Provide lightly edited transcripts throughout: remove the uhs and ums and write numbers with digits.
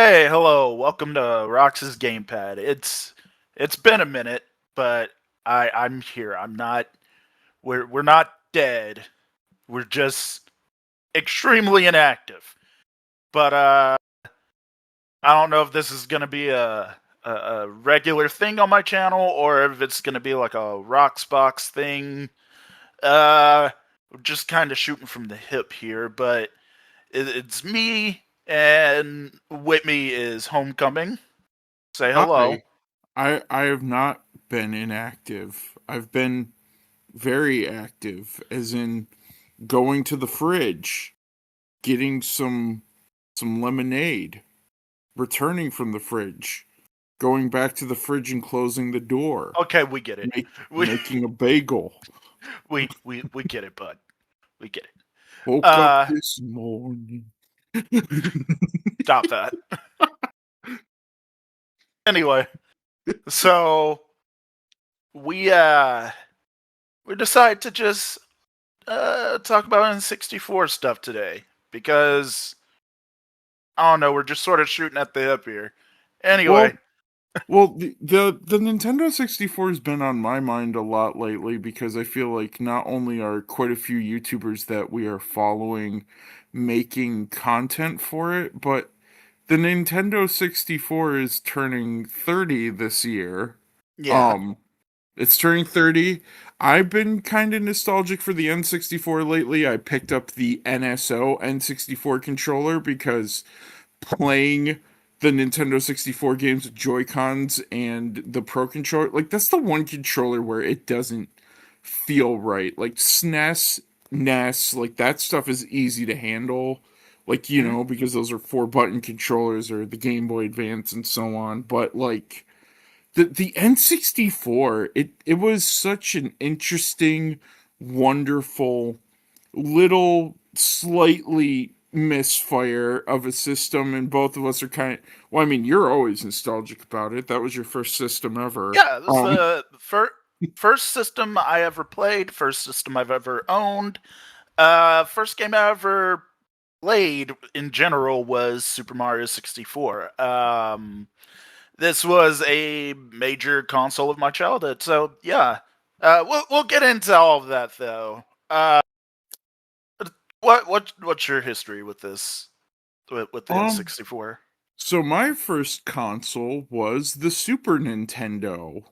Hey, hello. Welcome to Rox's Gamepad. It's been a minute, but I'm here. I'm not we're not dead. We're just extremely inactive. But I don't know if this is going to be a regular thing on my channel or if it's going to be like a Roxbox thing. We're just kind of shooting from the hip here, but it's me and Whitney is homecoming. Say hello. Hi. I have not been inactive. I've been very active, as in going to the fridge, getting some lemonade, returning from the fridge, going back to the fridge and closing the door, Okay, we get it. We making a bagel. we get it, bud. We get it. Woke up Uh, this morning. Stop that. Anyway, so we uh we decided to just talk about N64 stuff today because I don't know, we're just sort of shooting at the hip here. well, Anyway, the Nintendo 64 has been on my mind a lot lately because I feel like not only are quite a few YouTubers that we are following making content for it, but the Nintendo 64 is turning 30 this year. yeah. Um, it's turning 30. I've been kind of nostalgic for the N64 lately. I picked up the NSO N64 controller because playing the Nintendo 64 games with Joy-Cons and the Pro controller, like that's the one controller where it doesn't feel right. Like SNES, NES, like that stuff is easy to handle. Like, Mhm. because those are 4-button controllers or the Game Boy Advance and so on. But like the N64, it was such an interesting, wonderful little slightly misfire of a system, and both of us are kind of, well, I mean, you're always nostalgic about it. That was your first system ever. Yeah, this is the first system I ever played, first system I've ever owned. First game I ever played in general was Super Mario 64. This was a major console of my childhood, so yeah. We'll get into all of that though. What's your history with this with the um N64? so my first console was the Super Nintendo,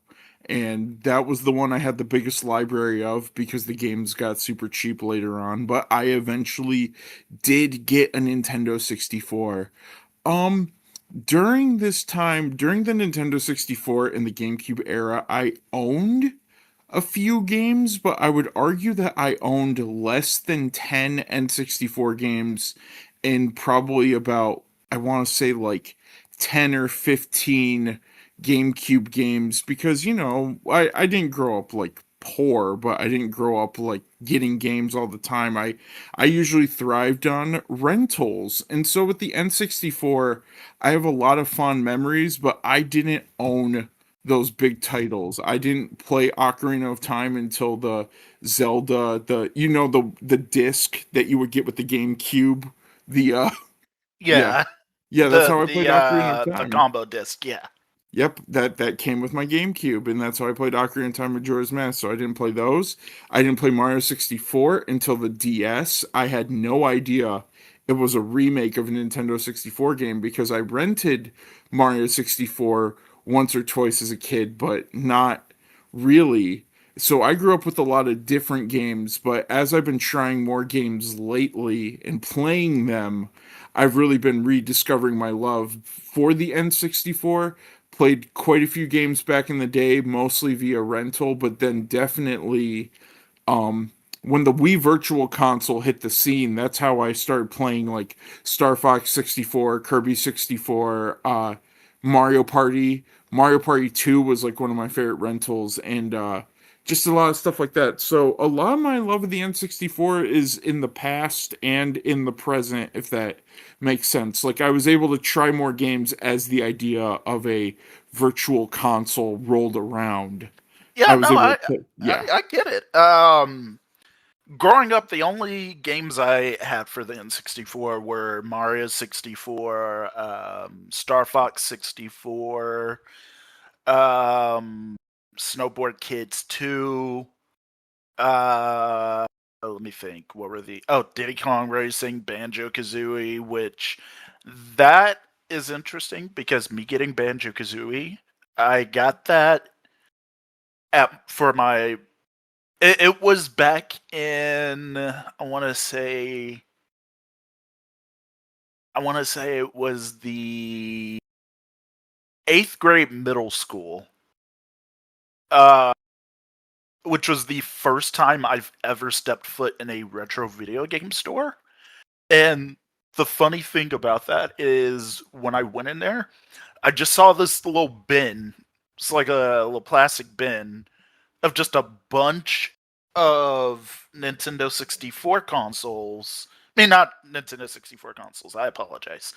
and that was the one I had the biggest library of because the games got super cheap later on, but I eventually did get a Nintendo 64. um During this time, during the Nintendo 64 and the GameCube era, I owned a few games, but I would argue that I owned less than 10 N64 games and probably about, I want to say like 10 or 15 GameCube games because, I didn't grow up like poor, but I didn't grow up like getting games all the time. I usually thrived on rentals. And so with the N64, I have a lot of fond memories, but I didn't own those big titles. I didn't play Ocarina of Time until the Zelda, the disc that you would get with the GameCube. The yeah. Yeah, Yeah, that's how I played Ocarina of the Time. combo disc. Yeah, Yep, that came with my GameCube, and that's how I played Ocarina of Time Majora's Mask. So I didn't play those. I didn't play Mario 64 until the DS. I had no idea it was a remake of a Nintendo 64 game because I rented Mario 64 once or twice as a kid, but not really. So I grew up with a lot of different games, but as I've been trying more games lately and playing them, I've really been rediscovering my love for the N64. Played quite a few games back in the day, mostly via rental, but then definitely when the Wii Virtual Console hit the scene, that's how I started playing like Star Fox 64, Kirby 64, Mario Party. Mario Party 2 was like one of my favorite rentals, and just a lot of stuff like that. So a lot of my love of the N64 is in the past and in the present, if that makes sense. Like I was able to try more games as the idea of a virtual console rolled around. yeah. I was No, able to, yeah. I get it. growing up, the only games I had for the N64 were Mario 64, Star Fox 64, um, Snowboard Kids 2. Let me think. What were the? Oh, Diddy Kong Racing, Banjo Kazooie, which that is interesting because me getting Banjo Kazooie, I got that for my. It was back in. I want to say it was the 8th grade middle school. Uh, which was the first time I've ever stepped foot in a retro video game store. And the funny thing about that is when I went in there, I just saw this little bin. It's like a little plastic bin of just a bunch of Nintendo 64 consoles. I mean, not Nintendo 64 consoles, I apologize.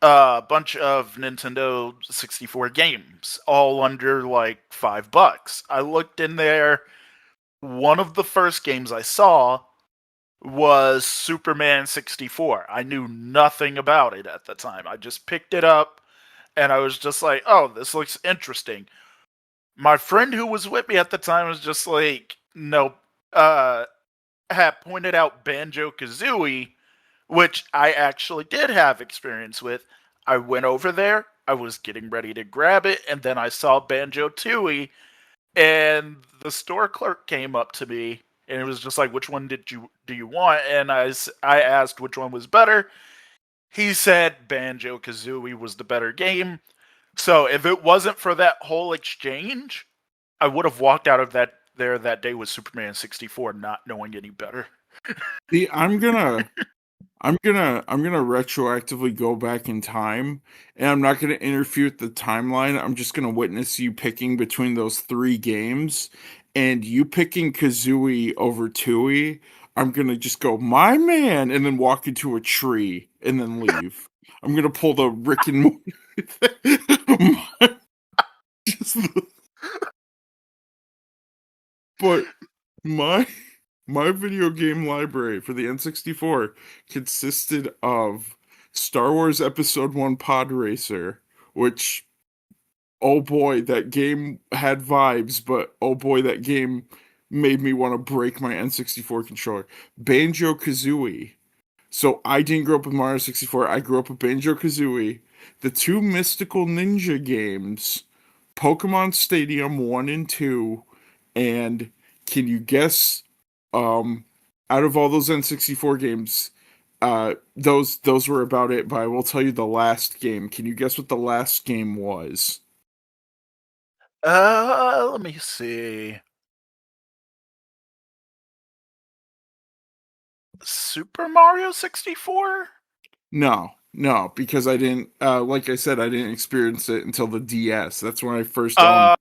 A bunch of Nintendo 64 games, all under like $5. I looked in there. One of the first games I saw was Superman 64. I knew nothing about it at the time. I just picked it up and I was just like, oh, this looks interesting. My friend who was with me at the time was just like, nope. Had pointed out Banjo Kazooie, which I actually did have experience with. I went over there, I was getting ready to grab it, and then I saw Banjo Tooie, and the store clerk came up to me and it was just like, which one do you want? And I asked which one was better. He said Banjo Kazooie was the better game. So if it wasn't for that whole exchange, I would have walked out of that day with Superman 64 not knowing any better. See, I'm gonna retroactively go back in time, and I'm not gonna interfere with the timeline. I'm just gonna witness you picking between those three games, and you picking Kazooie over Tooie. I'm gonna just go, my man, and then walk into a tree and then leave. I'm gonna pull the Rick and Morty. Just but my my video game library for the N64 consisted of Star Wars Episode 1 Pod Racer, which, oh boy, that game had vibes, but oh boy, that game made me want to break my N64 controller. Banjo Kazooie. So I didn't grow up with Mario 64, I grew up with Banjo Kazooie. The two Mystical Ninja games, Pokemon Stadium 1 and 2, and can you guess, um out of all those N64 games, those were about it, but I will tell you the last game. Can you guess what the last game was? Let me see. Super Mario 64? No, no, because I didn't, like I said, I didn't experience it until the DS. That's when I first owned Uh,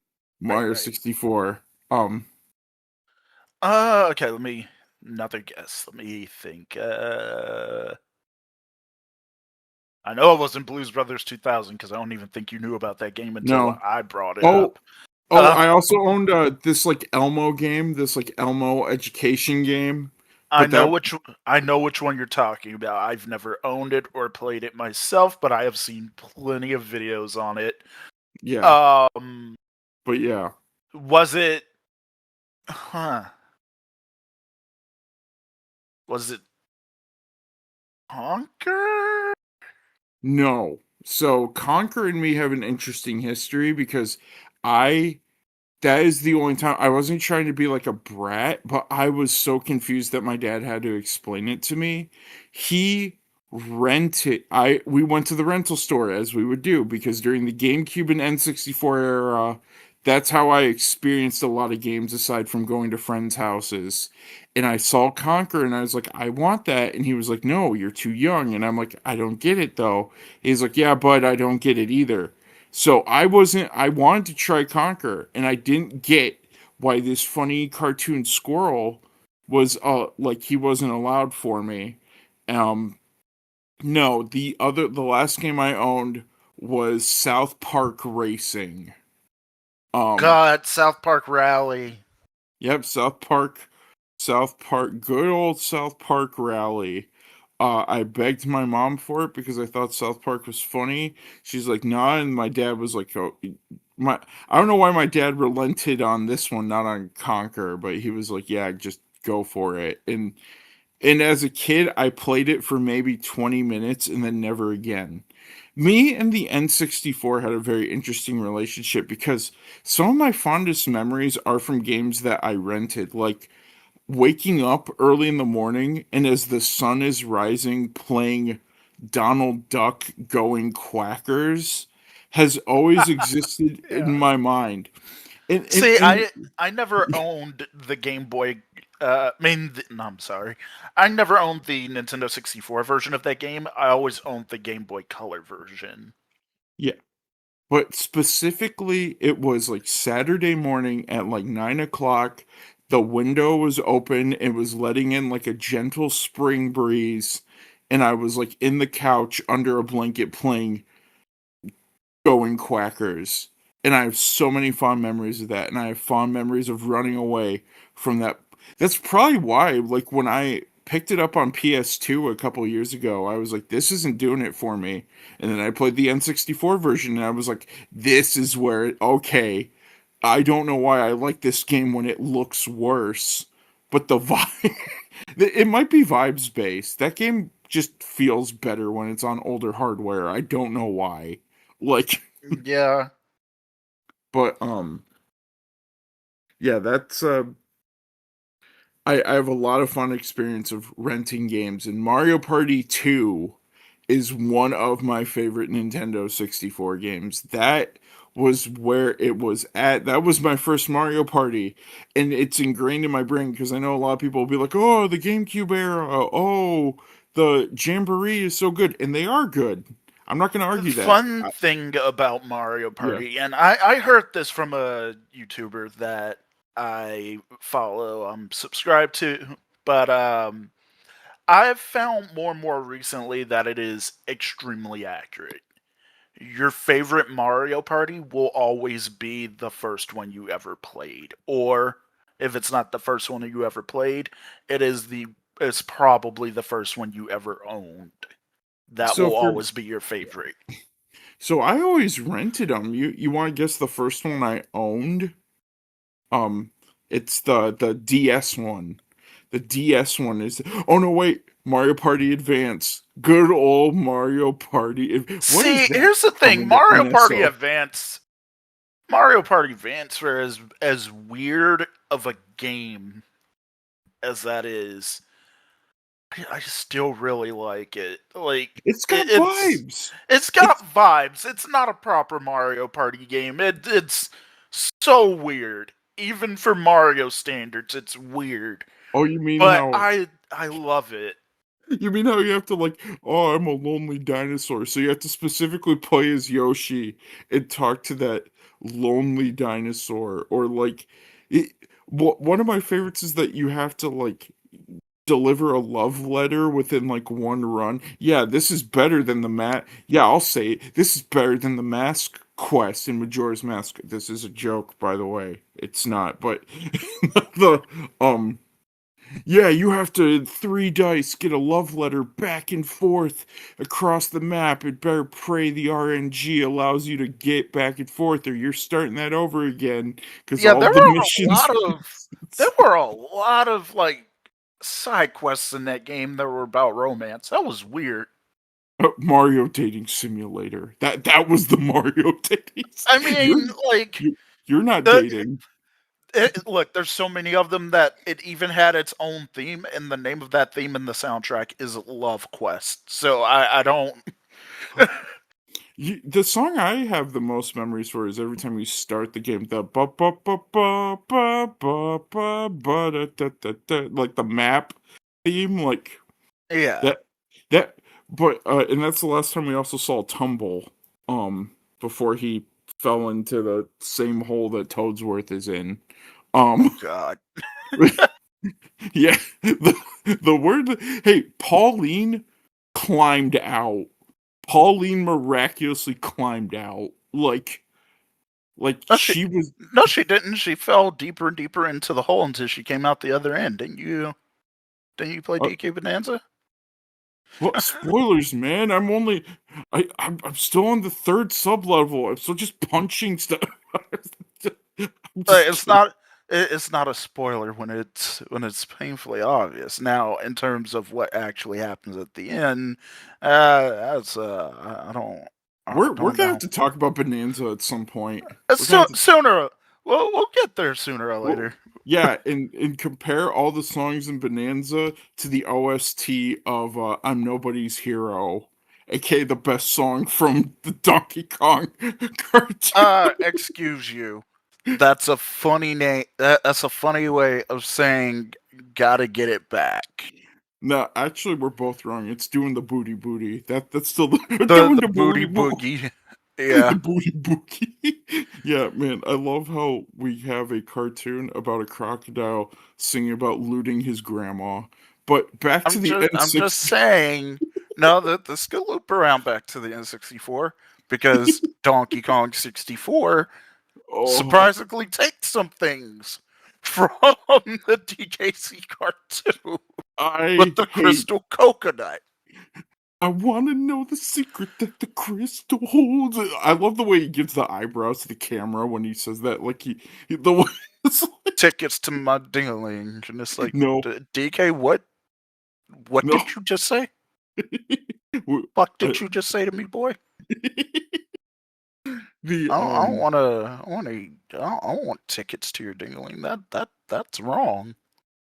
right, Mario right. 64. Um, Okay, let me another guess. Let me think. I know it wasn't Blues Brothers 2000 because I don't even think you knew about that game until no. I brought it Oh, up. oh, Uh, I also owned this like Elmo game, this like Elmo education game, I but know that, which I know which one you're talking about. I've never owned it or played it myself, but I have seen plenty of videos on it. yeah, Um, but yeah. was it? Huh? Was it Honker? No. So Conquer and me have an interesting history because I that is the only time I wasn't trying to be like a brat, but I was so confused that my dad had to explain it to me. He rented I we went to the rental store as we would do because during the GameCube and N64 era, that's how I experienced a lot of games aside from going to friends' houses. And I saw Conquer and I was like, I want that. And he was like, no, you're too young. And I'm like, I don't get it though. He's like, yeah, but I don't get it either. So I wanted to try Conquer, and I didn't get why this funny cartoon squirrel was like he wasn't allowed for me. Um no, the last game I owned was South Park Racing. Um God, South Park Rally. yep, South Park South Park, good old South Park Rally. I begged my mom for it because I thought South Park was funny. She's like, "Nah," and my dad was like, "Oh, my." I don't know why my dad relented on this one, not on Conquer, but he was like, "Yeah, just go for it." And as a kid, I played it for maybe 20 minutes and then never again. Me and the N64 had a very interesting relationship because some of my fondest memories are from games that I rented, like waking up early in the morning and as the sun is rising playing Donald Duck going quackers has always existed in Yeah. my mind. See, And I never owned the Game Boy. No, I'm sorry. I never owned the Nintendo 64 version of that game. I always owned the Game Boy Color version. yeah, but specifically it was like Saturday morning at like 9 o'clock. The window was open, it was letting in like a gentle spring breeze, and I was like in the couch under a blanket playing going quackers. And I have so many fond memories of that. And I have fond memories of running away from that. That's probably why, like, when I picked it up on PS2 a couple years ago, I was like, this isn't doing it for me. And then I played the N64 version and I was like, this is where okay. I don't know why I like this game when it looks worse, but the vibe, it might be vibes based. That game just feels better when it's on older hardware. I don't know why. Like, Yeah. but yeah, that's I have a lot of fun experience of renting games, and Mario Party 2 is one of my favorite Nintendo 64 games. That was where it was at. That was my first Mario Party, and it's ingrained in my brain because I know a lot of people will be like, "Oh, the GameCube era. Oh, the Jamboree is so good," and they are good. I'm not going to The argue that. fun thing about Mario Yeah. Party, and I heard this from a YouTuber that I follow, I'm subscribed to, but I've found more and more recently that it is extremely accurate. Your favorite Mario Party will always be the first one you ever played, or if it's not the first one you ever played, it's probably the first one you ever owned. That So will for always be your favorite. so I always rented them. You want to guess the first one I owned? Um, it's the DS one. The DS one is. Oh no, wait, Mario Party Advance. Good old Mario Party. What is See, that here's the thing: coming to NSO? Mario Party Advance, for as weird of a game as that is, I still really like it. Like It's got it's vibes. it's It's. got vibes. It's not a proper Mario Party game. It's so weird. Even for Mario standards, it's weird. Oh, you mean But how? I love it. You mean how you have to like? Oh, I'm a lonely dinosaur. So you have to specifically play as Yoshi and talk to that lonely dinosaur, or like. It, one of my favorites is that you have to like deliver a love letter within like one run. Yeah, this is better than the Yeah, I'll say it. This is better than the Mask Quest in Majora's Mask. This is a joke, by the way. It's not, but the yeah, you have to three dice get a love letter back and forth across the map. It better pray the RNG allows you to get back and forth, or you're starting that over again because Yeah, all there the were a missions. lot of there were a lot of like side quests in that game that were about romance. That was weird. Mario Dating Simulator. That was the Mario dating. I You're mean, like you're not the dating. look, there's so many of them that it even had its own theme, and the name of that theme in the soundtrack is Love Quest. So I don't. The song I have the most memories for is every time you start the game. The ba ba ba ba ba ba ba ba da, da, da, da, like the map theme, like Yeah, that that. But and that's the last time we also saw Tumble. Before he fell into the same hole that Toadsworth is in. oh Um. god. Yeah, the word. Hey, Pauline climbed out. Pauline miraculously climbed out. Like Like No, she she was. no, she didn't. She fell deeper and deeper into the hole until she came out the other end. Didn't you? Didn't you play Uh, DK Bonanza? well, spoilers, man. I'm still on the third sub level. I'm still just punching stuff. I'm just It's kidding. not. It's not a spoiler when it's painfully obvious. Now, in terms of what actually happens at the end, that's I We're don't gonna have know. to talk about Bonanza at some point. We're gonna So, have to. sooner, we'll get there sooner or Well, later. yeah, and compare all the songs in Bonanza to the OST of "I'm Nobody's Hero," aka the best song from the Donkey Kong cartoon. Excuse you. That's a funny name. That's a funny way of saying gotta get it back. No, actually, we're both wrong. It's doing the booty booty. That's still the doing The the booty booty booty. boogie. The Yeah. booty booty. Yeah, man, I love how we have a cartoon about a crocodile singing about looting his grandma. But back to the I'm just N64. saying. No, that this could loop around back to the N64 because Donkey Kong 64 Oh, surprisingly takes some things from the DKC cartoon I with the hate. crystal coconut. I want to know the secret that the crystal holds. I love the way he gives the eyebrows to the camera when he says that. Like the way it's like, Tickets to my dingling, and it's like, no, DK, what no. did you just say? W- Fuck uh, did you just say to me, boy? the I don't want to. I don't want tickets to your dingling. That's wrong.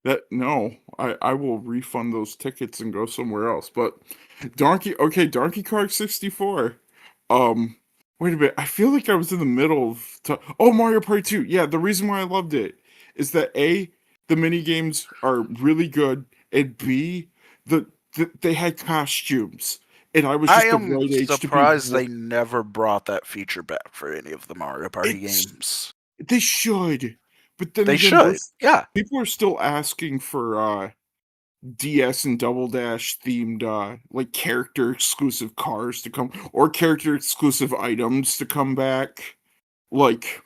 that no, I will refund those tickets and go somewhere else. But Donkey Kong 64. Um, wait a minute. I feel like I was in the middle of oh, Mario Party 2. Yeah, the reason why I loved it is that A, the mini games are really good, and B, they had costumes, and I was I just the am right age to be. surprised they never brought that feature back for any of the Mario Party It's games. they should, but then They again, should. Yeah. people are still asking for DS and Double Dash themed like character exclusive cars to come or character exclusive items to come back. Like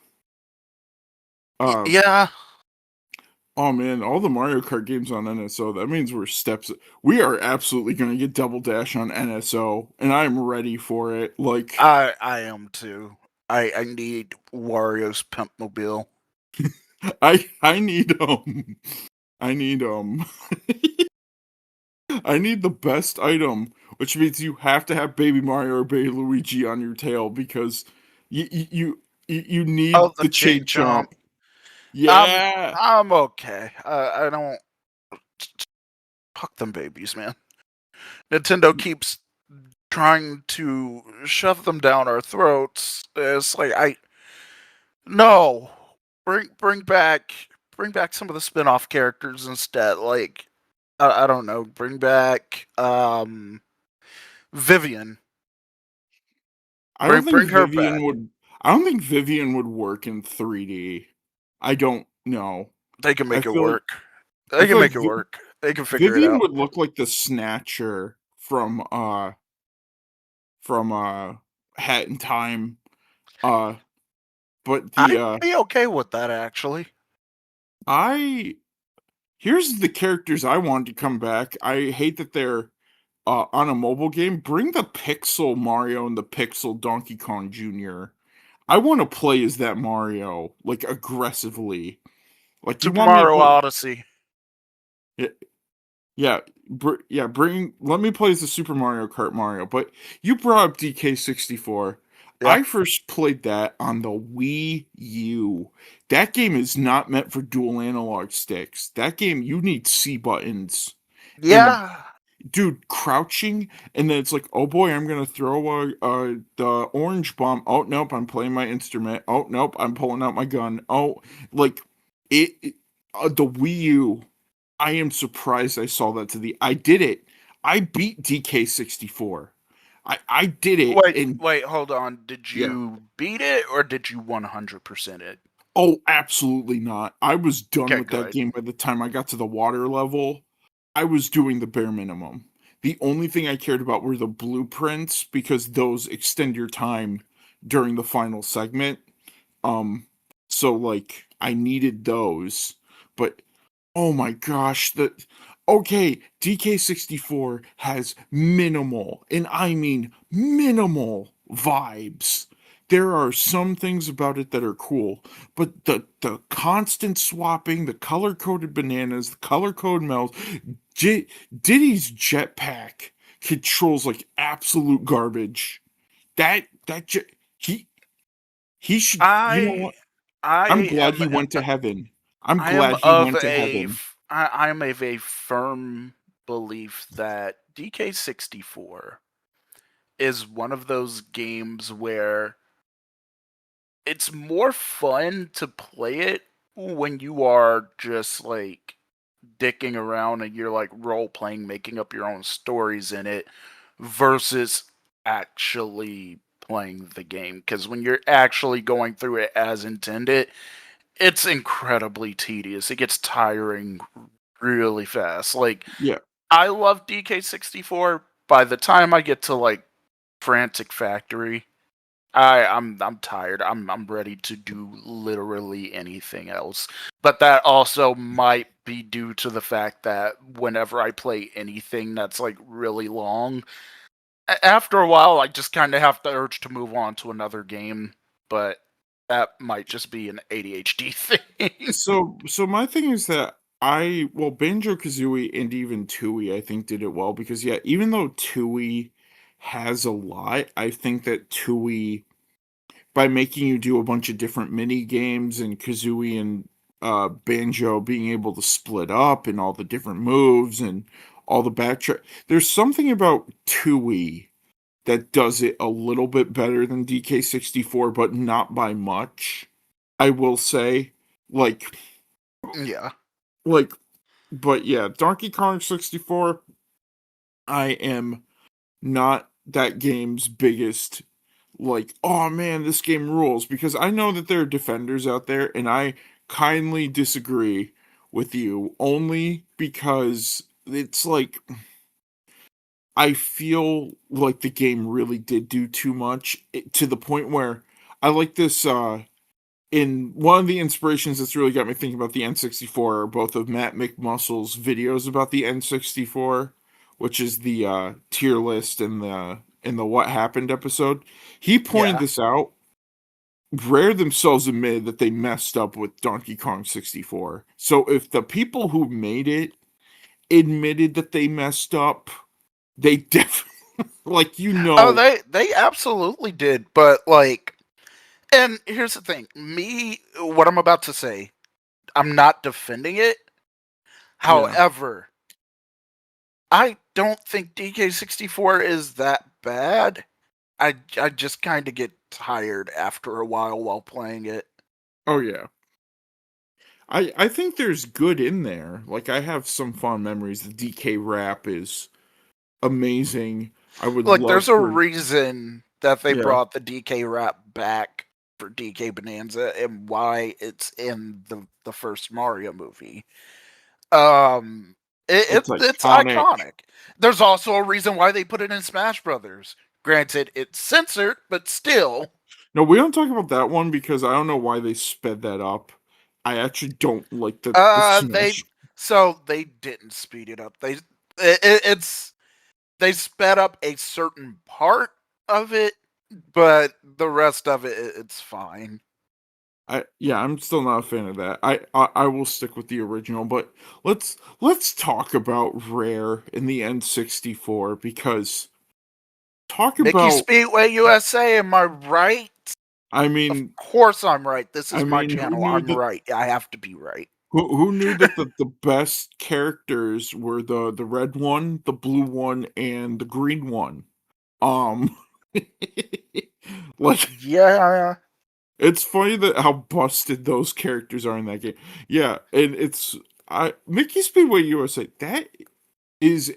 uh Yeah. oh man, all the Mario Kart games on NSO, that means we are absolutely gonna get Double Dash on NSO, and I'm ready for it. Like I am too. I need Wario's Pimp Mobile. I need I need I need the best item, which means you have to have Baby Mario or Baby Luigi on your tail because you need Oh, the the chain chain chomp. chomp. Yeah, I'm okay. I don't fuck them babies, man. Nintendo keeps trying to shove them down our throats. It's like I no bring back some of the spin-off characters instead. Like I don't know, bring back Vivian. I don't think Bring her back. I don't think Vivian would work in 3D. I don't know. They can I make it feel like work. I They can feel like make it work. They can figure it Vivian out. would look like the Snatcher from Hat in Time. Uh, but the I'd be okay with that actually. I here's the characters I want to come back. I hate that they're on a mobile game. Bring the Pixel Mario and the Pixel Donkey Kong Jr. I want to play as that Mario, like aggressively. Like you Super want me to Mario play? Odyssey. Yeah, yeah. Bring. Let me play as the Super Mario Kart Mario. But you brought up DK64. Yeah. I first played that on the Wii U. That game is not meant for dual analog sticks. That game you need C buttons. And Yeah. dude, crouching, and then it's like, oh boy, I'm gonna throw the orange bomb. Oh nope, I'm playing my instrument. Oh nope, I'm pulling out my gun. Oh, like the Wii U. I am surprised I saw that to the. I did it. I beat DK64. I did it, and Wait, hold on. Did yeah. you beat it or did you 100% it? Oh, absolutely not. I was done Okay, with that good. game by the time I got to the water level. I was doing the bare minimum. The only thing I cared about were the blueprints because those extend your time during the final segment. So like I needed those, but oh my gosh, the okay, DK64 has minimal, and I mean minimal vibes. There are some things about it that are cool, but the constant swapping, the color coded bananas, the color code melts, Diddy's jetpack controls like absolute garbage. He he should, you know I what? I'm I glad am he went to heaven. I'm I am glad he of went to heaven. I am of a firm belief that DK64 is one of those games where it's more fun to play it when you are just like dicking around and you're like role playing, making up your own stories in it versus actually playing the game. Because when you're actually going through it as intended, it's incredibly tedious. It gets tiring really fast. Like, Yeah. I love DK64. By the time I get to like Frantic Factory, I'm tired. I'm ready to do literally anything else. But that also might be due to the fact that whenever I play anything that's like really long, after a while I just kind of have the urge to move on to another game. But that might just be an ADHD thing. So my thing is that well, Banjo Kazooie and even Tooie I think did it well because yeah, even though Tooie has a lot, I think that Tooie, by making you do a bunch of different mini games, and Kazooie and Banjo being able to split up and all the different moves and all the backtrack, there's something about Tooie that does it a little bit better than DK64, but not by much. I will say, like, Yeah. like, but yeah, Donkey Kong 64. I am not that game's biggest, like, oh man, this game rules, because I know that there are defenders out there, and I kindly disagree with you only because it's like I feel like the game really did do too much, to the point where I like this in one of the inspirations that's really got me thinking about the N64 are both of Matt McMuscle's videos about the N64, which is the tier list in the What Happened episode. He pointed Yeah. this out. Rare themselves admitted that they messed up with Donkey Kong 64. So if the people who made it admitted that they messed up, they definitely, like, Oh, they absolutely did, but like, and here's the thing: me, what I'm about to say, I'm not defending it. yeah. However, I don't think DK64 is that bad. I just kind of get tired after a while playing it. Oh yeah. I think there's good in there. Like I have some fond memories. The DK rap is amazing. I would Like, love there's a for reason that they yeah. brought the DK rap back for DK Bonanza and why it's in the first Mario movie. Um, It's it's iconic. iconic. There's also a reason why they put it in Smash Brothers. Granted, it's censored, but still. No, we don't talk about that one because I don't know why they sped that up. I actually don't like the They Smash. so they didn't speed it up. It's they sped up a certain part of it, but the rest of it's fine. I'm still not a fan of that. I will stick with the original, but let's talk about Rare in the N64 because talk Mickey about Speedway USA, am I right? I Of mean course I'm right. This I is my mean who channel. knew I'm that right. I have to be right. who knew that the best characters were the red one, the blue one, and the green one? Um, like Yeah. it's funny that how busted those characters are in that game. Yeah, and it's I Mickey Speedway USA. That is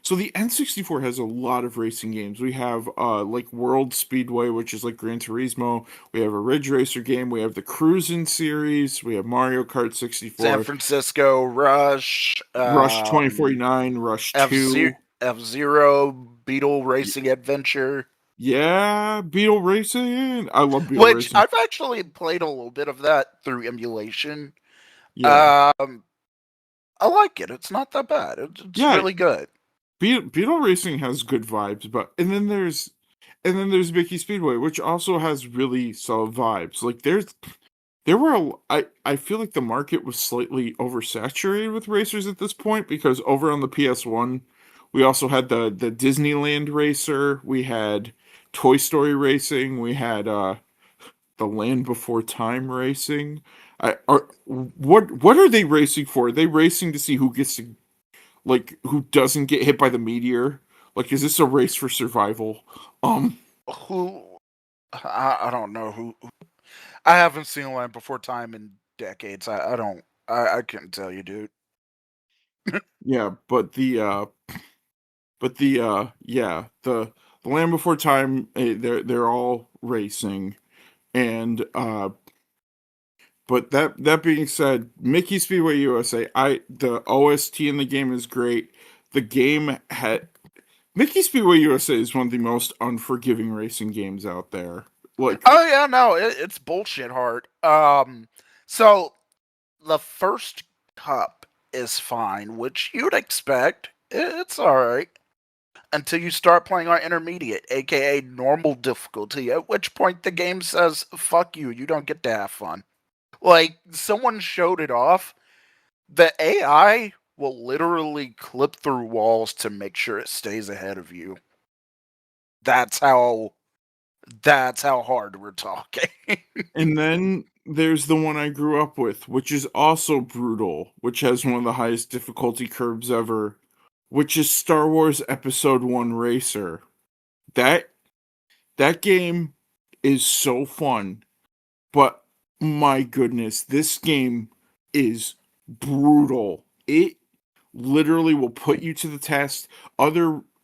so the N64 has a lot of racing games. We have like World Speedway, which is like Gran Turismo. We have a Ridge Racer game. We have the Cruisin' series. We have Mario Kart San 64, Francisco Rush, Rush 2049, Rush F 2. Zero, Beetle Racing Adventure. Yeah, Beetle Racing. I love Beetle Which Racing. I've actually played a little bit of that through emulation. Yeah, Um, I like it. It's not that bad. It's yeah. really good. Beetle Racing has good vibes, but and then there's Mickey Speedway, which also has really solid vibes. Like there were I feel like the market was slightly oversaturated with racers at this point because over on the PS1, we also had the Disneyland racer, we had Toy Story racing, we had the Land Before Time racing. What are they racing for? Are they racing to see who gets to, like, who doesn't get hit by the meteor? Like, is this a race for survival? Um, Who I don't know who. I haven't seen Land Before Time in decades. I don't. I couldn't tell you, dude. yeah, the Land Before Time, they're all racing, and but that being said, Mickey Speedway USA, the OST in the game is great. The game had Mickey Speedway USA is one of the most unforgiving racing games out there. Like, Oh yeah, no, it's bullshit hard. So the first cup is fine, which you'd expect. It's all right until you start playing on intermediate, aka normal difficulty. At which point the game says, "Fuck you, you don't get to have fun." Like someone showed it off. The AI will literally clip through walls to make sure it stays ahead of you. That's how that's how hard we're talking. and then there's the one I grew up with, which is also brutal, which has one of the highest difficulty curves ever, which is Star Wars Episode 1 Racer. That that game is so fun, but my goodness, this game is brutal. It literally will put you to the test.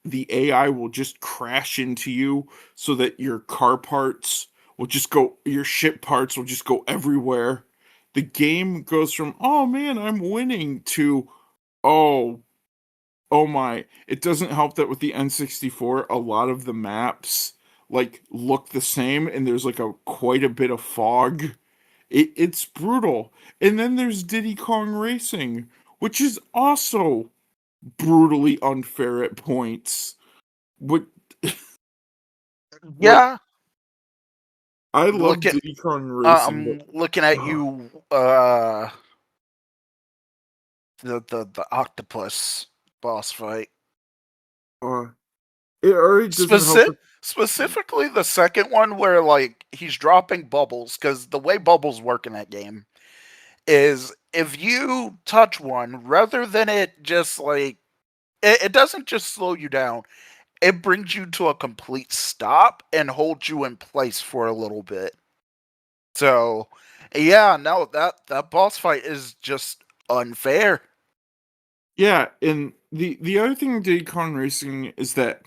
The AI will just crash into you so that your car parts will just go your ship parts will just go everywhere. The game goes from, "Oh man, I'm winning," to, "Oh, oh my." It doesn't help that with the N64, a lot of the maps like look the same and there's like a quite a bit of fog. It's brutal. And then there's Diddy Kong Racing, which is also brutally unfair at points. What like Yeah, I love look at Diddy Kong Racing, but I'm looking at you. The octopus boss fight. uh, it already doesn't help. Specifically the second one where like he's dropping bubbles because the way bubbles work in that game is if you touch one rather than it just like it doesn't just slow you down, it brings you to a complete stop and holds you in place for a little bit. So yeah, no, that boss fight is just unfair. Yeah, and the other thing with Diddy Kong Racing is that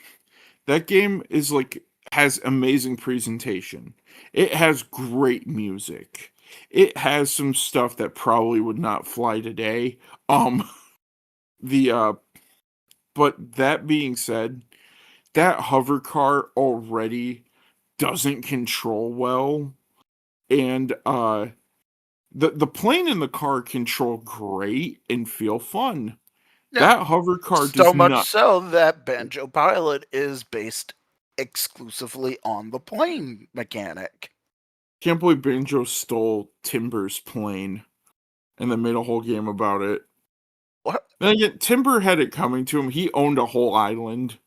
that game is like has amazing presentation. It has great music. It has some stuff that probably would not fly today. The but that being said, that hover car already doesn't control well, and the plane and the car control great and feel fun. Yeah. That hover car So does much not. so that Banjo Pilot is based exclusively on the plane mechanic. Can't believe Banjo stole Timber's plane and then made a whole game about it. What? Then again, Timber had it coming to him. He owned a whole island.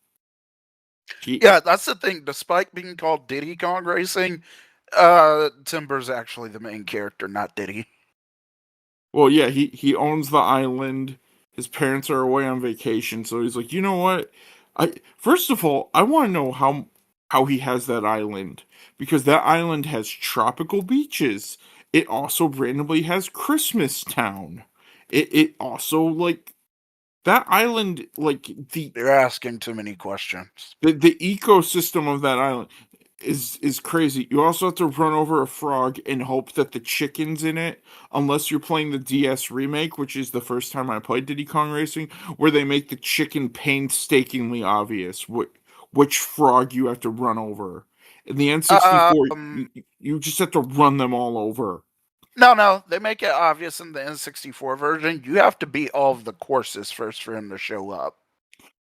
He Yeah, that's the thing. Despite being called Diddy Kong Racing, Timber's actually the main character, not Diddy. Well, yeah, he owns the island. His parents are away on vacation, so he's like, you know what? I First of all, I want to know how he has that island because that island has tropical beaches. It also randomly has Christmas Town. It also like that island like You're asking too many questions. the ecosystem of that island is crazy. You also have to run over a frog and hope that the chickens in it, unless you're playing the DS remake, which is the first time I played Diddy Kong Racing, where they make the chicken painstakingly obvious, which frog you have to run over. In the N64, Um, you just have to run them all over. no, they make it obvious in the N64 version. You have to beat all of the courses first for him to show up.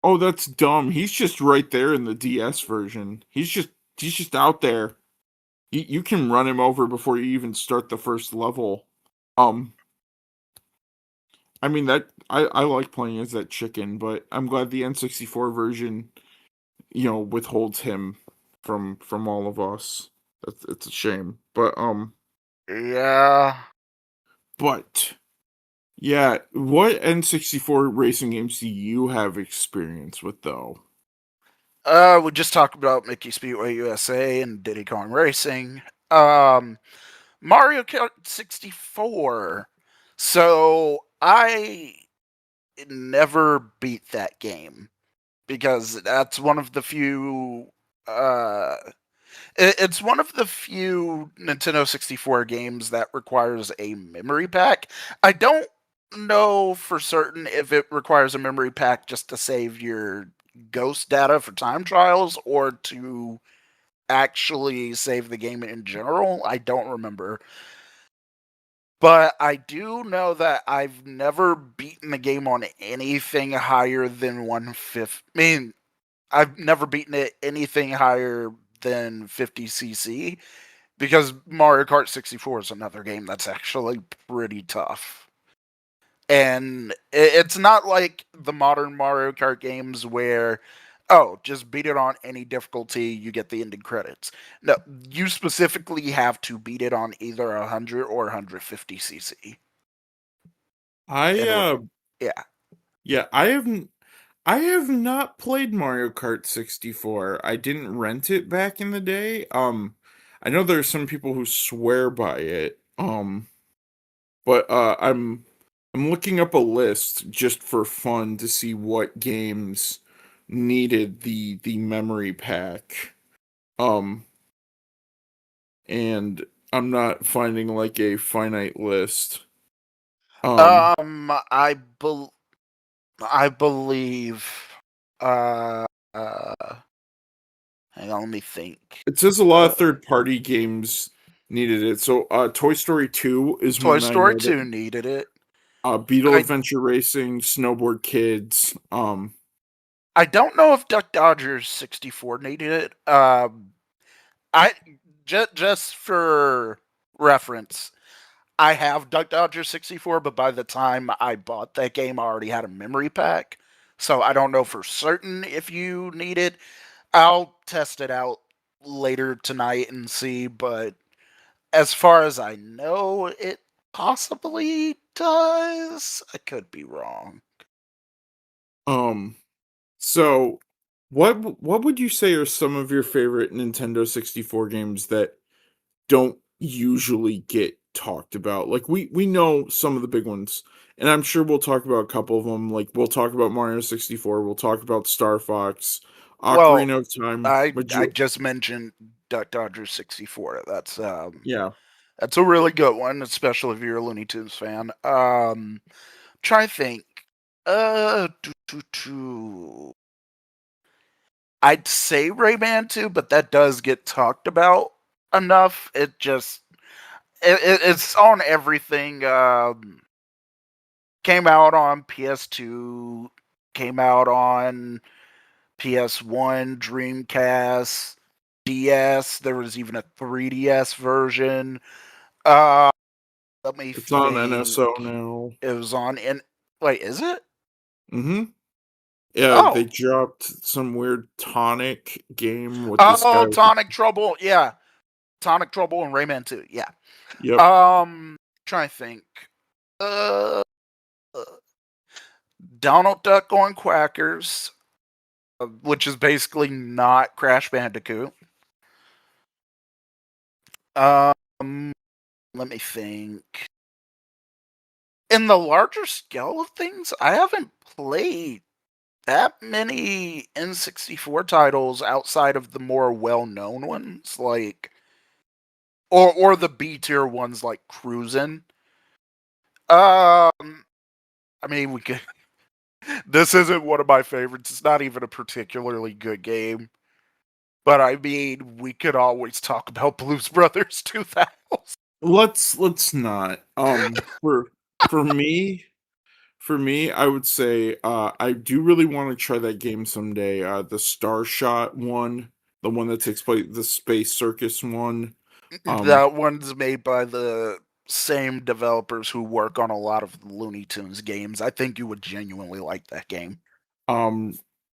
Oh, that's dumb. He's just right there in the DS version. He's just out there. You can run him over before you even start the first level. Um, I mean that I like playing as that chicken, but I'm glad the N64 version, withholds him from all of us. It's a shame, Yeah. but yeah, what N64 racing games do you have experience with though? We just talked about Mickey Speedway USA and Diddy Kong Racing. Um, Mario Kart 64. So I never beat that game because that's one of the few. Uh, it's one of the few Nintendo 64 games that requires a memory pack. I don't know for certain if it requires a memory pack just to save your ghost data for time trials or to actually save the game in general. I don't remember. But I do know that I've never beaten the game on anything higher than 150. I mean, I've never beaten it anything higher than 50cc because Mario Kart 64 is another game that's actually pretty tough. And it's not like the modern Mario Kart games where, oh, just beat it on any difficulty, you get the ending credits. No, you specifically have to beat it on either 100 or 150cc. I And yeah. Yeah, I have not played Mario Kart 64. I didn't rent it back in the day. I know there's some people who swear by it. But I'm looking up a list just for fun to see what games needed the memory pack. Um, and I'm not finding like a finite list. Um, Um, I bel I believe. Uh, uh, Hang on, let me think. it says a lot Uh, of third-party games needed it. So, Toy Story 2 is Toy one I Story know that 2 needed it. Beetle I Adventure Racing, Snowboard Kids. I don't know if Duck Dodgers 64 needed it. I just for reference, I have Duck Dodgers 64, but by the time I bought that game, I already had a memory pack. So I don't know for certain if you need it. I'll test it out later tonight and see, but as far as I know, it possibly does. I could be wrong. Um, so what would you say are some of your favorite Nintendo 64 games that don't usually get talked about? Like we know some of the big ones, and I'm sure we'll talk about a couple of them. Like we'll talk about Mario 64, we'll talk about Star Fox, Well, Ocarina of Time, I Major. just mentioned Duck Dodgers 64. Yeah. That's a really good one, especially if you're a Looney Tunes fan. Try to think. I'd say Rayman 2, but that does get talked about enough. It's on everything. Came out on PS2, came out on PS1, Dreamcast, DS. There was even a 3DS version. Uh, Let me It's on think. NSO now. It was on in. Wait, is it? Mm-hmm. Yeah, they Oh, dropped some weird tonic game with this guy. Tonic Trouble. Yeah, Tonic Trouble and Rayman 2. Yeah. Yep. Um, Trying to think. Uh, Donald Duck on Quackers, which is basically not Crash Bandicoot. Um, Let me think. In the larger scale of things, I haven't played that many N64 titles outside of the more well-known ones, like or the B tier ones like Cruisin'. I mean, we could. This isn't one of my favorites. It's not even a particularly good game. But I mean, we could always talk about Blues Brothers 2000. Let's not. For me, I would say I do really want to try that game someday. The Starshot one, the one that takes place, the Space Circus one. Um, That one's made by the same developers who work on a lot of Looney Tunes games. I think you would genuinely like that game. Um,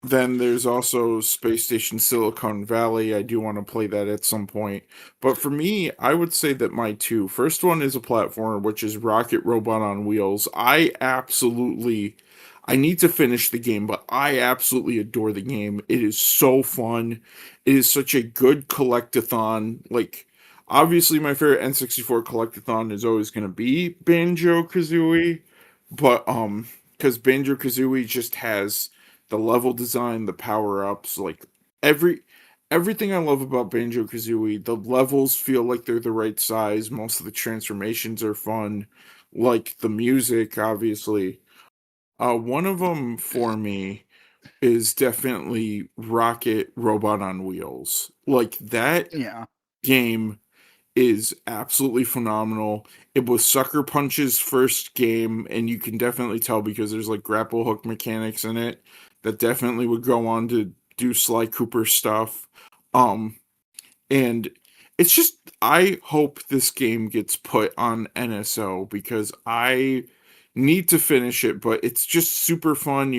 then there's also Space Station Silicon Valley. I do want to play that at some point. But for me, I would say that my two first one is a platformer, which is Rocket Robot on Wheels. I need to finish the game, but I absolutely adore the game. It is so fun. It is such a good collectathon. Like, obviously, my favorite N64 collectathon is always going to be Banjo Kazooie, but because Banjo Kazooie just has the level design, the power ups, like every everything I love about Banjo Kazooie. The levels feel like they're the right size. Most of the transformations are fun. Like the music, obviously. One of them for me is definitely Rocket Robot on Wheels. Like that Yeah. game is absolutely phenomenal. It was Sucker Punch's first game, and you can definitely tell because there's like grapple hook mechanics in it that definitely would go on to do Sly Cooper stuff. Um, and it's just I hope this game gets put on NSO because I need to finish it, but it's just super fun.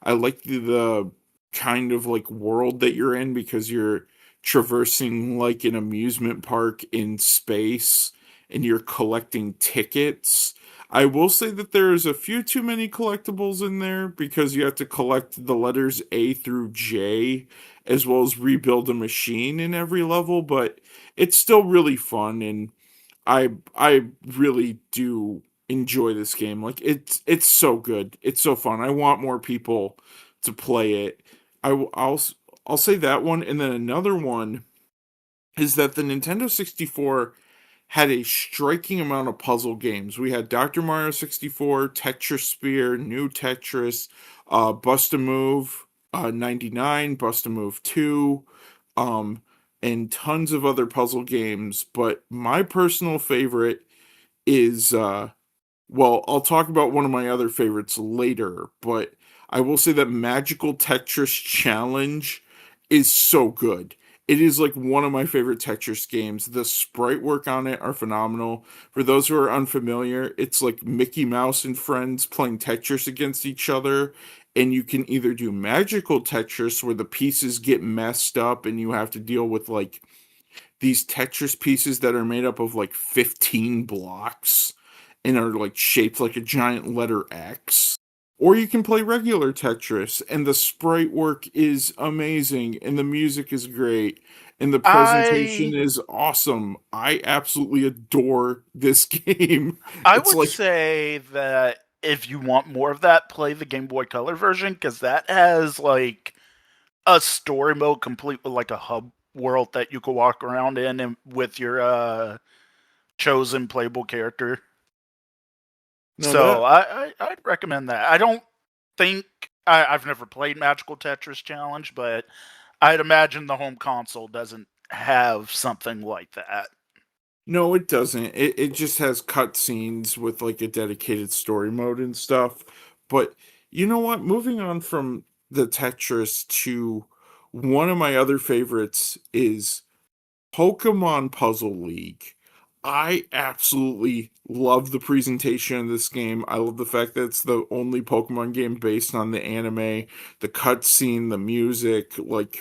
I like the kind of like world that you're in because you're traversing like an amusement park in space and you're collecting tickets. I will say that there's a few too many collectibles in there because you have to collect the letters A through J as well as rebuild a machine in every level, but it's still really fun and I really do enjoy this game. Like it's so good. It's so fun. I want more people to play it. I'll say that one and then another one is that the Nintendo 64 had a striking amount of puzzle games. We had Dr. Mario 64, Tetris Sphere, New Tetris, Bust a Move 99, Bust a Move 2, um, and tons of other puzzle games. But my personal favorite is well, I'll talk about one of my other favorites later, but I will say that Magical Tetris Challenge is so good. It is like one of my favorite Tetris games. The sprite work on it are phenomenal. For those who are unfamiliar, it's like Mickey Mouse and friends playing Tetris against each other. And you can either do Magical Tetris where the pieces get messed up and you have to deal with like these Tetris pieces that are made up of like 15 blocks and are like shaped like a giant letter X. Or you can play regular Tetris, and the sprite work is amazing, and the music is great, and the presentation I is awesome. I absolutely adore this game. I It's would like, say that if you want more of that, play the Game Boy Color version because that has like a story mode complete with like a hub world that you can walk around in and with your chosen playable character. no, So that I'd recommend that. I don't think I've never played Magical Tetris Challenge, but I'd imagine the home console doesn't have something like that. No, it doesn't. It just has cutscenes with like a dedicated story mode and stuff. But you know what? Moving on from the Tetris to one of my other favorites is Pokemon Puzzle League. I absolutely love the presentation of this game. I love the fact that it's the only Pokemon game based on the anime, the cutscene, the music, like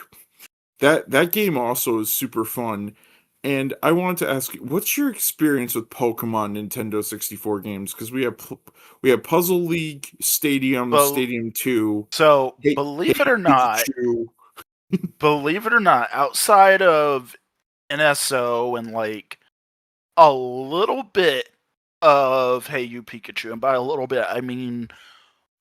that game also is super fun. And I wanted to ask you, what's your experience with Pokemon Nintendo 64 games? Because we have Puzzle League, Stadium, But Stadium 2, so Hey Pikachu. believe it or not, outside of NSO and like a little bit of Hey You Pikachu, and by a little bit I mean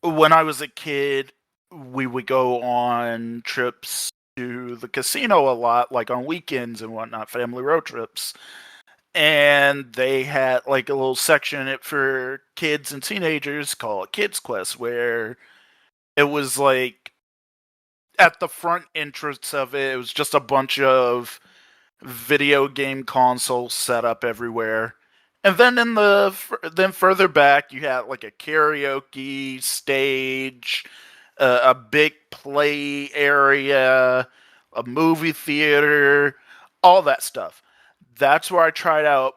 when I was a kid, we would go on trips to the casino a lot, like on weekends and whatnot, family road trips. And they had like a little section in it for kids and teenagers called Kids Quest, where it was like at the front entrance of it, it was just a bunch of video game consoles set up everywhere. And then then further back, you had like a karaoke stage, a big play area, a movie theater, all that stuff. That's where I tried out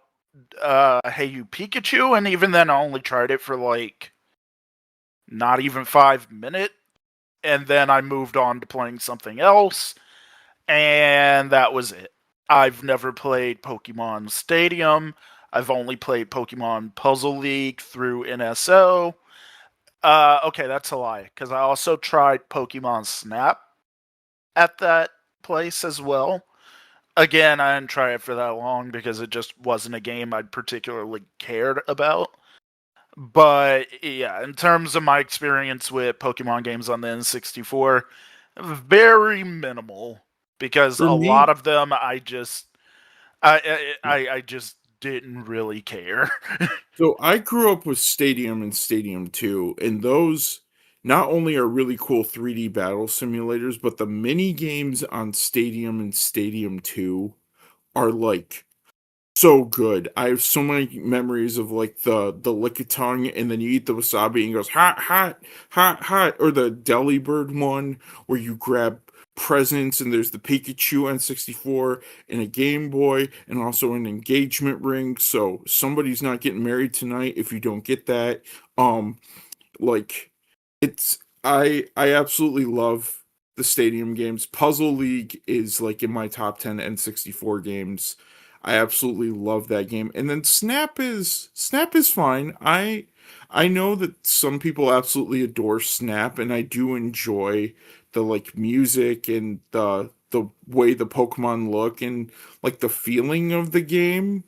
Hey You Pikachu, and even then, I only tried it for like not even 5 minutes, and then I moved on to playing something else, and that was it. I've never played Pokemon Stadium. I've only played Pokemon Puzzle League through NSO. Okay, that's a lie, because I also tried Pokemon Snap at that place as well. Again, I didn't try it for that long because it just wasn't a game I particularly cared about. But yeah, in terms of my experience with Pokemon games on the N64, very minimal because For a lot me, of them I just didn't really care. so I grew up with Stadium and Stadium 2, and those not only are really cool 3D battle simulators, but the mini games on Stadium and Stadium 2 are like so good. I have so many memories of like the Lickitung, and then you eat the wasabi and it goes hot, hot, hot, hot, or the Delibird one where you grab presents and there's the Pikachu N64 and a Game Boy and also an engagement ring. So somebody's not getting married tonight if you don't get that. Um, like it's I absolutely love the stadium games. Puzzle League is like in my top 10 N64 games. I absolutely love that game. And then Snap is fine. I know that some people absolutely adore Snap, and I do enjoy the like music and the way the Pokemon look and like the feeling of the game.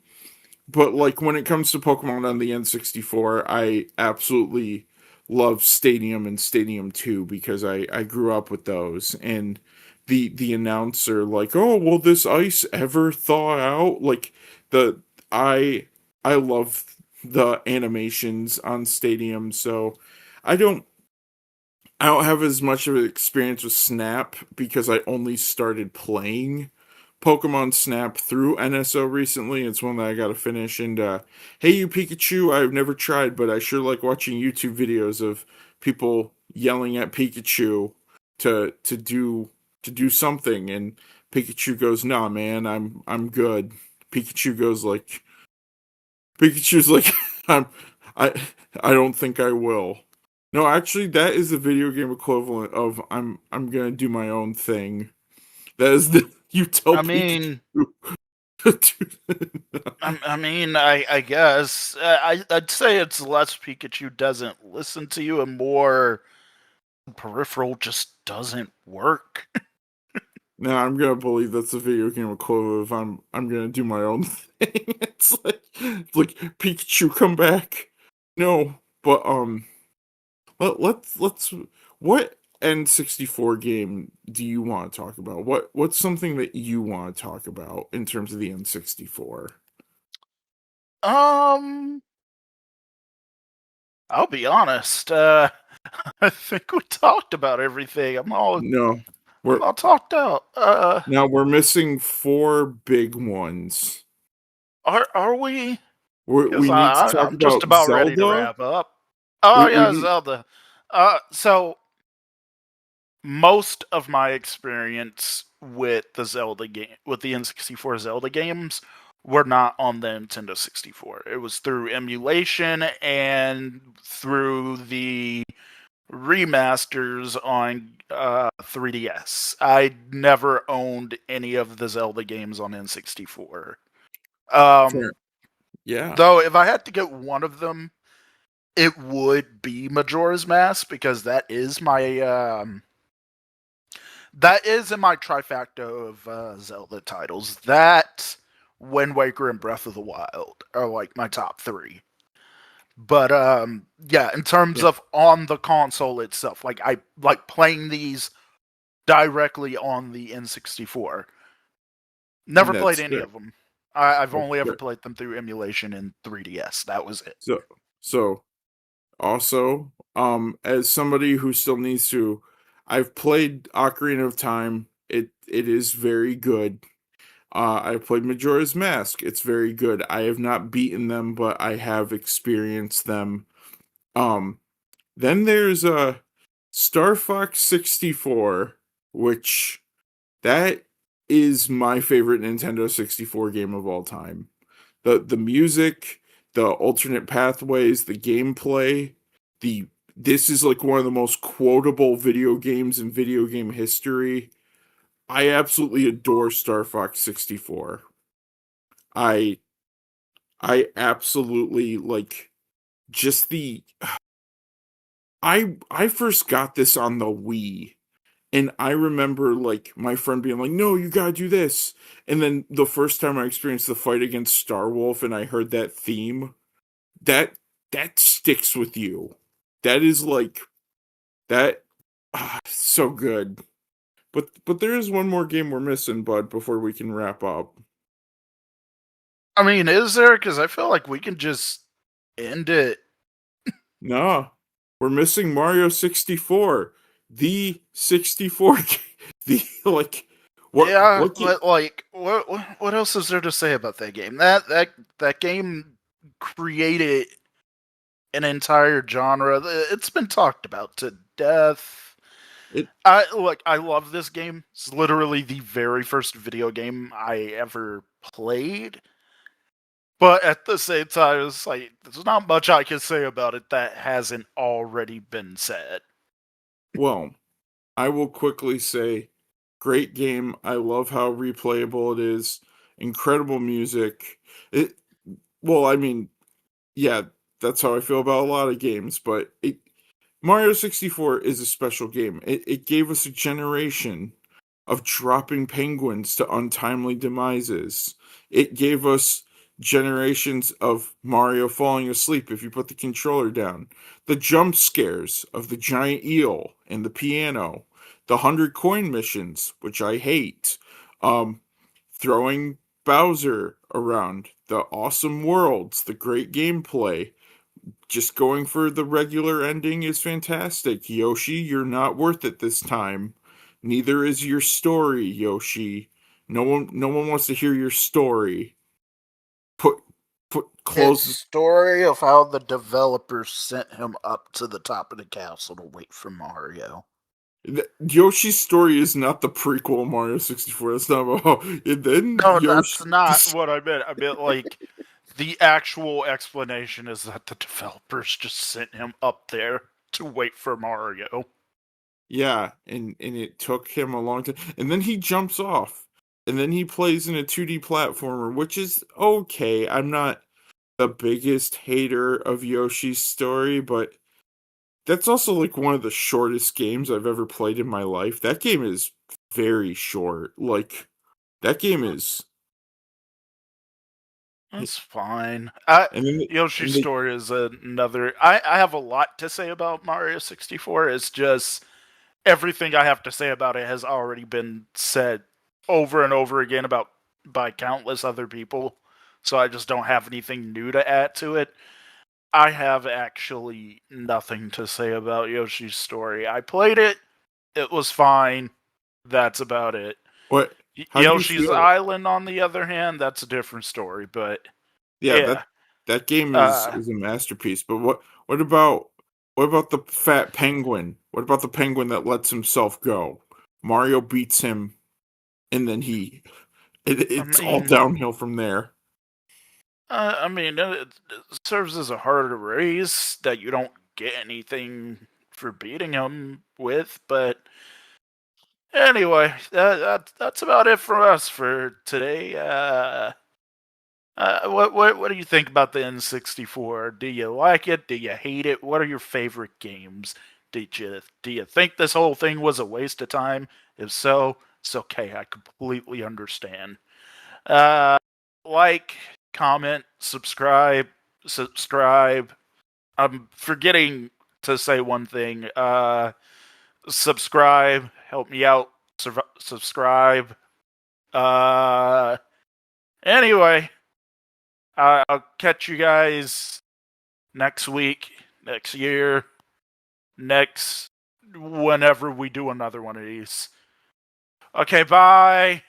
But like when it comes to Pokemon on the N64, I absolutely love Stadium and Stadium 2 because I grew up with those, and the announcer like, "Oh, will this ice ever thaw out?" Like the I I love the animations on Stadium, so I don't I don't have as much of an experience with Snap because I only started playing Pokemon Snap through NSO recently. It's one that I got to finish. And Hey You Pikachu, I've never tried, but I sure like watching YouTube videos of people yelling at Pikachu to do something, and Pikachu goes, "Nah, man, I'm good." Pikachu goes like Pikachu's like, "I'm I I don't think I will." No, actually, that is the video game equivalent of I'm gonna do my own thing. That is the you tell I Pikachu mean, to do. I guess I'd say it's less Pikachu doesn't listen to you and more peripheral just doesn't work. No, I'm gonna believe that's the video game equivalent of I'm gonna do my own thing. It's like Pikachu, come back. No, but let's what N64 game do you want to talk about? What's something that you want to talk about in terms of the N64? Um, I'll be honest. I think we talked about everything. No, I'm we're all talked out. now we're missing four big ones. Are we? We Because need to talk I'm just about about ready to Zelda. wrap up. Oh We yeah, need Zelda. So most of my experience with the Zelda game, with the N64 Zelda games, were not on the Nintendo 64. It was through emulation and through the remasters on 3DS. I never owned any of the Zelda games on N64. fair. Um, Yeah, though, if I had to get one of them, it would be Majora's Mask because that is in my trifecta of Zelda titles. That, Wind Waker, and Breath of the Wild are like my top three. But yeah, in terms yeah, of on the console itself, like I like playing these directly on the N64. Never played that's any fair. of them. I've That's only ever fair. played them through emulation in 3DS. That was it. So so also. As somebody who still needs to, I've played Ocarina of Time. It is very good. I played Majora's Mask. It's very good. I have not beaten them, but I have experienced them. Um, then there's Star Fox 64, which that is my favorite Nintendo 64 game of all time. The music, the alternate pathways, the gameplay, the this is like one of the most quotable video games in video game history. I absolutely adore Star Fox 64. I I absolutely like just the I first got this on the Wii. And I remember like my friend being like, "No, you gotta do this." And then the first time I experienced the fight against Starwolf and I heard that theme, that that sticks with you. That is like that so good. But there is one more game we're missing, bud, before we can wrap up. I mean, is there? Because I feel like we can just end it. Nah. We're missing Mario 64. The 64 the like Yeah, what but like, what else is there to say about that game? That game created an entire genre. It's been talked about to death. it I love this game. It's literally the very first video game I ever played. But at the same time, it's like there's not much I can say about it that hasn't already been said. well, I will quickly say, great game. I love how replayable it is. Incredible music. It well, I mean, yeah, that's how I feel about a lot of games, but Mario 64 is a special game. It gave us a generation of dropping penguins to untimely demises. It gave us generations of Mario falling asleep if you put the controller down. The jump scares of the giant eel and the piano. The 100 coin missions, which I hate. Um, Throwing Bowser around. The awesome worlds. The great gameplay. Just going for the regular ending is fantastic. Yoshi, you're not worth it this time. Neither is your story, Yoshi. No one wants to hear your story. Put put His close story of how the developers sent him up to the top of the castle to wait for Mario. Yoshi's story is not the prequel of Mario 64. That's not about and then No, Yoshi that's not what I meant. I meant like the actual explanation is that the developers just sent him up there to wait for Mario. Yeah, and it took him a long time. And then he jumps off. And then he plays in a 2D platformer, which is okay. I'm not the biggest hater of Yoshi's story, but that's also like one of the shortest games I've ever played in my life. That game is very short. Like that game is That's fine. and then Yoshi's and they story is another. I have a lot to say about Mario 64. It's just everything I have to say about it has already been said over and over again about by countless other people. So I just don't have anything new to add to it. I have actually nothing to say about Yoshi's story. I played it. It was fine. That's about it. what how do you Yoshi's feel? Island, on the other hand, that's a different story. But Yeah, yeah, that game uh, is a masterpiece. But what about the fat penguin? What about the penguin that lets himself go? Mario beats him, and then I it's all mean, downhill from there. it serves as a harder race that you don't get anything for beating him with. But anyway, that's about it for us for today. What do you think about the N64? Do you like it? Do you hate it? What are your favorite games? Do you think this whole thing was a waste of time? If so, it's okay. I completely understand. Uh, like, comment, subscribe. I'm forgetting to say one thing. Subscribe. Help me out. Subscribe. Uh, anyway. I'll catch you guys next week. next year, whenever we do another one of these. Okay, bye.